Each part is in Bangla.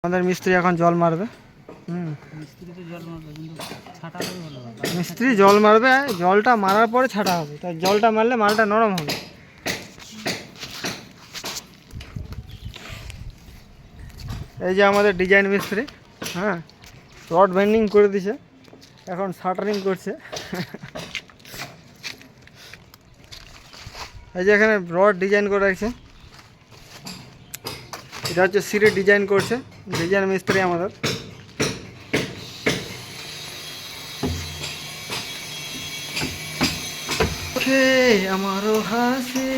আমাদের মিস্ত্রি এখন জল মারবে। মিস্ত্রি জল মারবে, জলটা মারার পরে ছাটা হবে, তাই জলটা মারলে মালটা নরম হবে। এই যে আমাদের ডিজাইন মিস্ত্রি, হ্যাঁ, রড বেন্ডিং করে দিছে, এখন শাটারিং করছে। এই যে এখানে রড ডিজাইন করে রাখছে, এটা হচ্ছে সিঁড়ি ডিজাইন করছে ডিজাইন মিস্ত্রি আমাদের। আমারও হাসি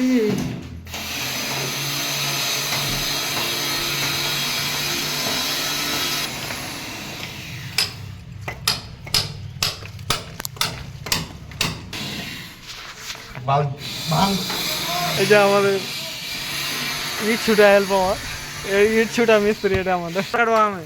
এই যে আমাদের ইট ছুটা হেল্প, আমার এই ইট ছুটা মিস্ত্রি, এটা আমাদের আমি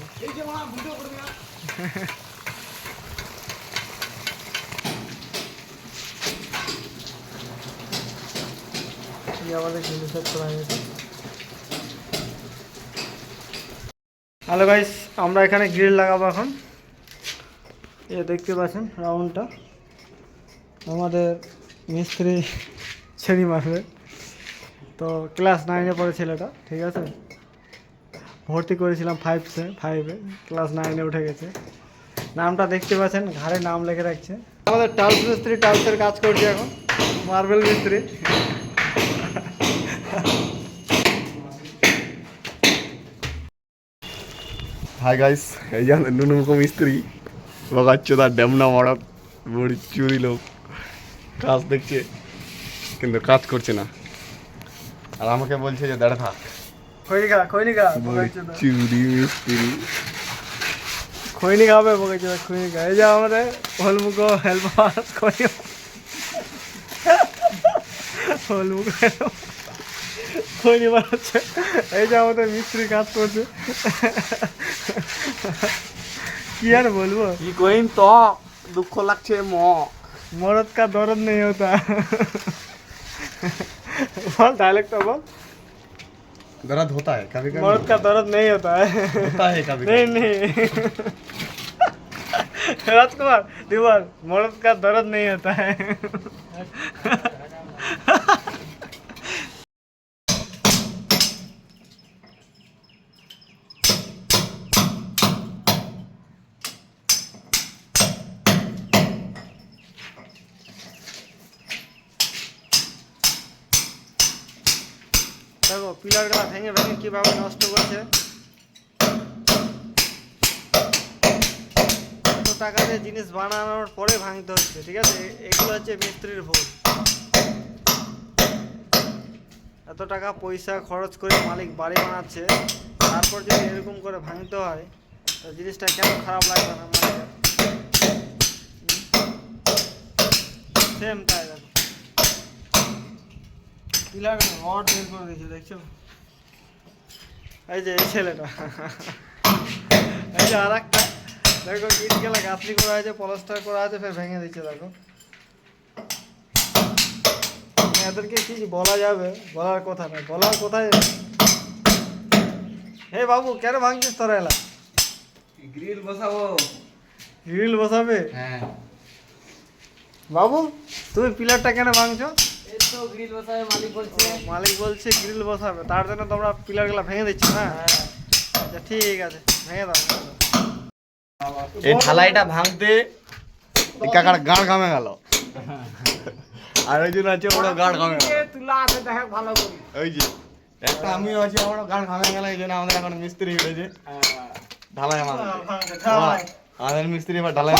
হ্যালো গাইস, আমরা এখানে গ্রিল লাগাবো এখন। এ দেখতে পাচ্ছেন রাউন্ডটা আমাদের মিস্ত্রি ছেড়ি মারবে। তো ক্লাস 9-এ পড়ে ছেলেটা, ঠিক আছে, ভর্তি করেছিলাম 5-এ, ক্লাস 9-এ উঠে গেছে। নামটা দেখতে পাচ্ছেন, ঘাড়ে নাম লিখে রাখছে। আমাদের টাইলস মিস্ত্রি টাইলসের কাজ করছে এখন, মার্বেল মিস্ত্রি। হাই গাইস, এই যে নুনুমুখ মিস্ত্রি বগাচ্ছে তার ড্যামনা মড়ক বড়ি চুরি লোক কাজ দেখছে কিন্তু কাজ করছে না, আর আমাকে বলছে যে দাঁড়া থাক। চুরি মিস্ত্রি খৈনি খাবে, বকেছে খৈনি খা। এই যে আমাদের হলমুখ হেল্পার হলমুখ খৈনি বানাচ্ছে। এই যে আমাদের মিস্ত্রি কাজ করছে, কি আর বলবো, কি কইন তো দুঃখ লাগছে मर्द का दर्द नहीं होता। बोल डायलेक्ट बोल। दर्द होता है कभी कभी, मर्द का दर्द नहीं होता है। होता है कभी नहीं नहीं राजकुमार दीवार, मर्द का दर्द नहीं होता है। দেখো পিলারগুলো ভেঙে ভেঙে কীভাবে নষ্ট করছে। এত টাকা দিয়ে জিনিস বানানোর পরে ভাঙতে হচ্ছে, ঠিক আছে, এগুলো হচ্ছে মিস্ত্রির ভুল। এত টাকা পয়সা খরচ করে মালিক বাড়ি বানাচ্ছে, তারপর যদি এরকম করে ভাঙতে হয় তো জিনিসটা কেন খারাপ লাগবে না মালিকের? সেম তাই দেখো, পিলার রড বের করে দিয়েছে, দেখছো? এই যে এই ছেলেটা, এই যে আর একটা দেখো, ইট গেলা গাঁথনি করা হয়েছে, পলাস্টার করা আছে, ফের ভেঙে দিচ্ছে। দেখো এদেরকে কি বলা যাবে, বলার কথা নয়, বলার কথাই। হে বাবু, কেন ভাঙছিস তোরা? এলা গ্রিল বসাবো। গ্রিল বসাবে? হ্যাঁ বাবু, তুমি পিলারটা কেন ভাঙছো? মালিক বলছে গ্রিল বসাবে, তার জন্য তোমরা পিলারগুলো ভেঙে দিচ্ছ না? আচ্ছা ঠিক আছে, ভেঙে দাও। এই ঢালাইটা ভাঙতে কাকার গাঁড় ঘামে গেল, আর ওই জন্য আছে ওরা গাঁড় ঘামে গেল। ওই যে একটা আমিও আছি, আমারও গাঁড় ঘামে গেল, এই জন্য আমাদের এখন মিস্ত্রি উঠেছে ঢালাই। আমাদের মিস্ত্রি এবার ঢালাই।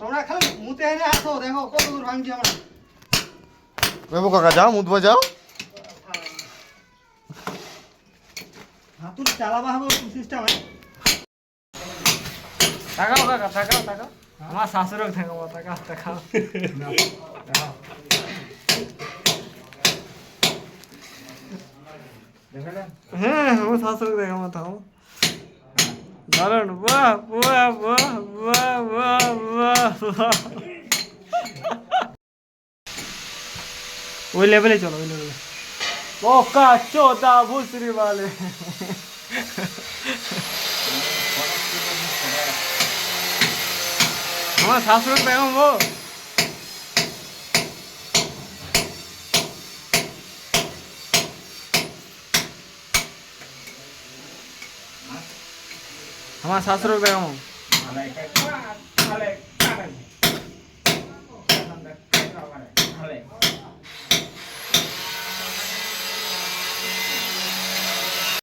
তোমরা খালি মুতে এনে আসো, দেখো কত দূর ভাঙছি আমরা। বেবু কাকা যাও, মুতবা যাও। হাতুর চালাবা হবে সিস্টেম। তাকাও কাকা, তাকাও তাকাও, আমার শাশুড়ক দেখাবো, তাকাও তাকাও। হ্যাঁ, আমার শাশুড়ক দেখাবো, তাও দারুন। বাহ বাহ বাহ বাহ বাহ বাহ। ওই লেভেলে চলো, ওই লেভেলে। বোকা চোদা ভুসরি वाले। আমার শাশুড়ি বেগম ও আমার শাশুড়ি Begum Alek, Alek, Alek, Alek.